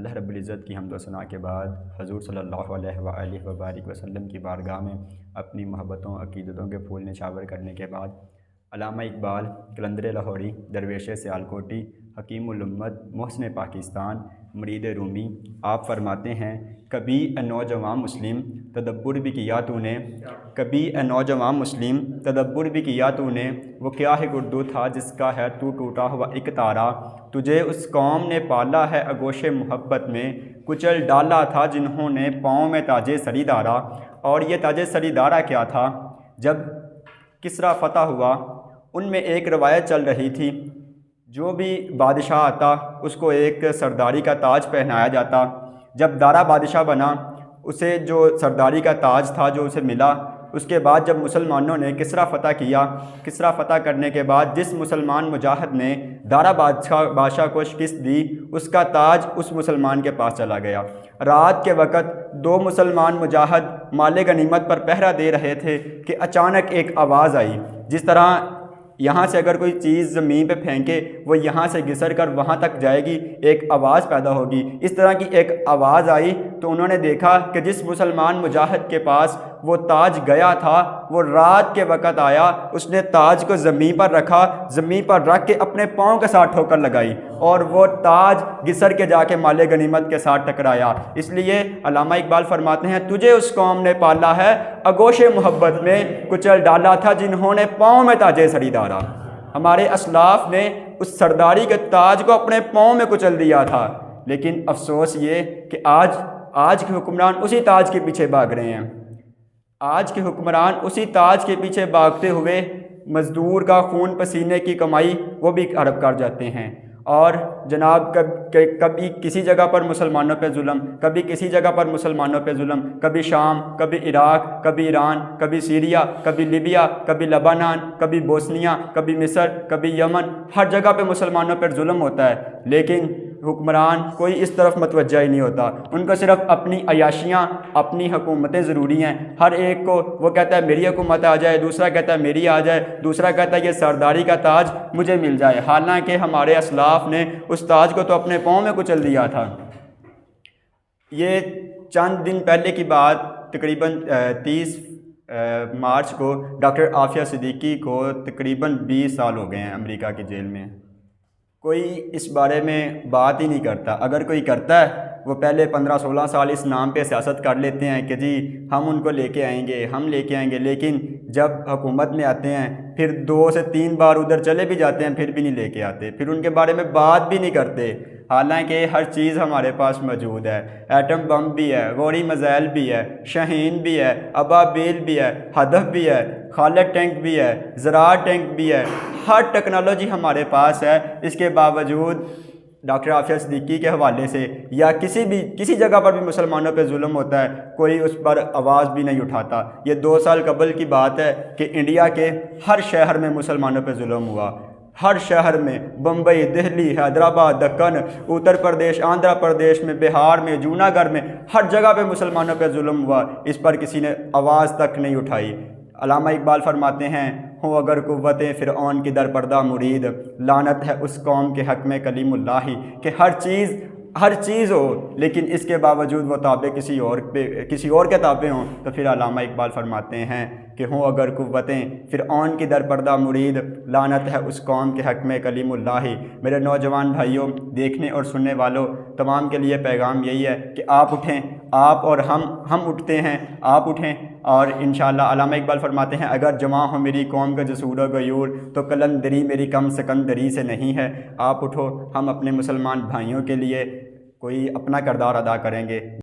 اللہ رب العزت کی حمد و ثنا کے بعد حضور صلی اللہ علیہ وآلہ وبارک وسلم کی بارگاہ میں اپنی محبتوں عقیدتوں کے پھول نچھاور کرنے کے بعد علامہ اقبال قلندر لاہوری درویش سیالکوٹی حکیم الامت محسن پاکستان مرید رومی آپ فرماتے ہیں کبھی اے نوجوان مسلم تدبر بھی کیا تو نے، کبھی اے نوجوان مسلم تدبر بھی کیا تو نے، وہ کیا ہے گردو تھا جس کا ہے تو ٹوٹا ہوا ایک تارا، تجھے اس قوم نے پالا ہے آغوش محبت میں، کچل ڈالا تھا جنہوں نے پاؤں میں تاج سری دارا۔ اور یہ تاج سری دارا کیا تھا؟ جب کسریٰ فتح ہوا ان میں ایک روایت چل رہی تھی، جو بھی بادشاہ آتا اس کو ایک سرداری کا تاج پہنایا جاتا۔ جب دارا بادشاہ بنا اسے جو سرداری کا تاج تھا جو اسے ملا، اس کے بعد جب مسلمانوں نے کسریٰ فتح کیا، کسریٰ فتح کرنے کے بعد جس مسلمان مجاہد نے دارا بادشاہ کو شکست دی، اس کا تاج اس مسلمان کے پاس چلا گیا۔ رات کے وقت دو مسلمان مجاہد مال غنیمت پر پہرا دے رہے تھے کہ اچانک ایک آواز آئی، جس طرح یہاں سے اگر کوئی چیز زمین پہ پھینکے وہ یہاں سے گھسر کر وہاں تک جائے گی، ایک آواز پیدا ہوگی، اس طرح کی ایک آواز آئی تو انہوں نے دیکھا کہ جس مسلمان مجاہد کے پاس وہ تاج گیا تھا وہ رات کے وقت آیا، اس نے تاج کو زمین پر رکھا، زمین پر رکھ کے اپنے پاؤں کے ساتھ ٹھوکر لگائی اور وہ تاج گھسر کے جا کے مال غنیمت کے ساتھ ٹکرایا۔ اس لیے علامہ اقبال فرماتے ہیں تجھے اس قوم نے پالا ہے آغوش محبت میں، کچل ڈالا تھا جنہوں نے پاؤں میں تاج سری دارا۔ ہمارے اسلاف نے اس سرداری کے تاج کو اپنے پاؤں میں کچل دیا تھا، لیکن افسوس یہ کہ آج کے حکمران اسی تاج کے پیچھے بھاگ رہے ہیں۔ آج کے حکمران اسی تاج کے پیچھے بھاگتے ہوئے مزدور کا خون پسینے کی کمائی وہ بھی ہڑپ کر جاتے ہیں، اور جناب کبھی کسی جگہ پر مسلمانوں پہ ظلم، کبھی کسی جگہ پر مسلمانوں پہ ظلم، کبھی شام، کبھی عراق، کبھی ایران، کبھی سیریا، کبھی لیبیا، کبھی لبنان، کبھی بوسنیا، کبھی مصر، کبھی یمن، ہر جگہ پہ مسلمانوں پر ظلم ہوتا ہے، لیکن حکمران کوئی اس طرف متوجہ ہی نہیں ہوتا۔ ان کو صرف اپنی عیاشیاں، اپنی حکومتیں ضروری ہیں۔ ہر ایک کو وہ کہتا ہے میری حکومت آ جائے، دوسرا کہتا ہے میری آ جائے، دوسرا کہتا ہے یہ سرداری کا تاج مجھے مل جائے، حالانکہ ہمارے اسلاف نے اس تاج کو تو اپنے پاؤں میں کچل دیا تھا۔ یہ چند دن پہلے کی بات، تقریباً 30 مارچ کو ڈاکٹر عافیہ صدیقی کو تقریباً 20 سال ہو گئے ہیں امریکہ کی جیل میں۔ کوئی اس بارے میں بات ہی نہیں کرتا، اگر کوئی کرتا ہے وہ پہلے 15-16 سال اس نام پہ سیاست کر لیتے ہیں کہ جی ہم ان کو لے کے آئیں گے، ہم لے کے آئیں گے، لیکن جب حکومت میں آتے ہیں پھر 2 سے 3 بار ادھر چلے بھی جاتے ہیں پھر بھی نہیں لے کے آتے، پھر ان کے بارے میں بات بھی نہیں کرتے، حالانکہ ہر چیز ہمارے پاس موجود ہے۔ ایٹم بم بھی ہے، غوری میزائل بھی ہے، شاہین بھی ہے، ابابیل بھی ہے، ہدف بھی ہے، خالد ٹینک بھی ہے، زراعت ٹینک بھی ہے، ہر ٹیکنالوجی ہمارے پاس ہے۔ اس کے باوجود ڈاکٹر عافیہ صدیقی کے حوالے سے یا کسی جگہ پر بھی مسلمانوں پہ ظلم ہوتا ہے کوئی اس پر آواز بھی نہیں اٹھاتا۔ یہ 2 سال قبل کی بات ہے کہ انڈیا کے ہر شہر میں مسلمانوں پہ ظلم ہوا، ہر شہر میں، بمبئی، دہلی، حیدرآباد، دکن، اتر پردیش، آندھرا پردیش میں، بہار میں، جوناگڑھ میں، ہر جگہ پہ مسلمانوں پہ ظلم ہوا، اس پر کسی نے آواز تک نہیں اٹھائی۔ علامہ اقبال فرماتے ہیں ہوں اگر قوتیں فرعون کی در پردہ مرید، لعنت ہے اس قوم کے حق میں کلیم اللہ ہی، کہ ہر چیز ہو لیکن اس کے باوجود وہ تابع کسی اور کے تابع ہوں، تو پھر علامہ اقبال فرماتے ہیں کہ ہوں اگر قوتیں فرعون کی در پردہ مرید، لعنت ہے اس قوم کے حق میں کلیم اللہ ہی۔ میرے نوجوان بھائیوں، دیکھنے اور سننے والوں تمام کے لیے پیغام یہی ہے کہ آپ اٹھیں، آپ اور ہم اٹھتے ہیں، آپ اٹھیں، اور انشاءاللہ علامہ اقبال فرماتے ہیں اگر جواں ہو میری قوم کا جسور و غیور تو قلندری میری کم سکندری سے نہیں ہے۔ آپ اٹھو، ہم اپنے مسلمان بھائیوں کے لیے کوئی اپنا کردار ادا کریں گے۔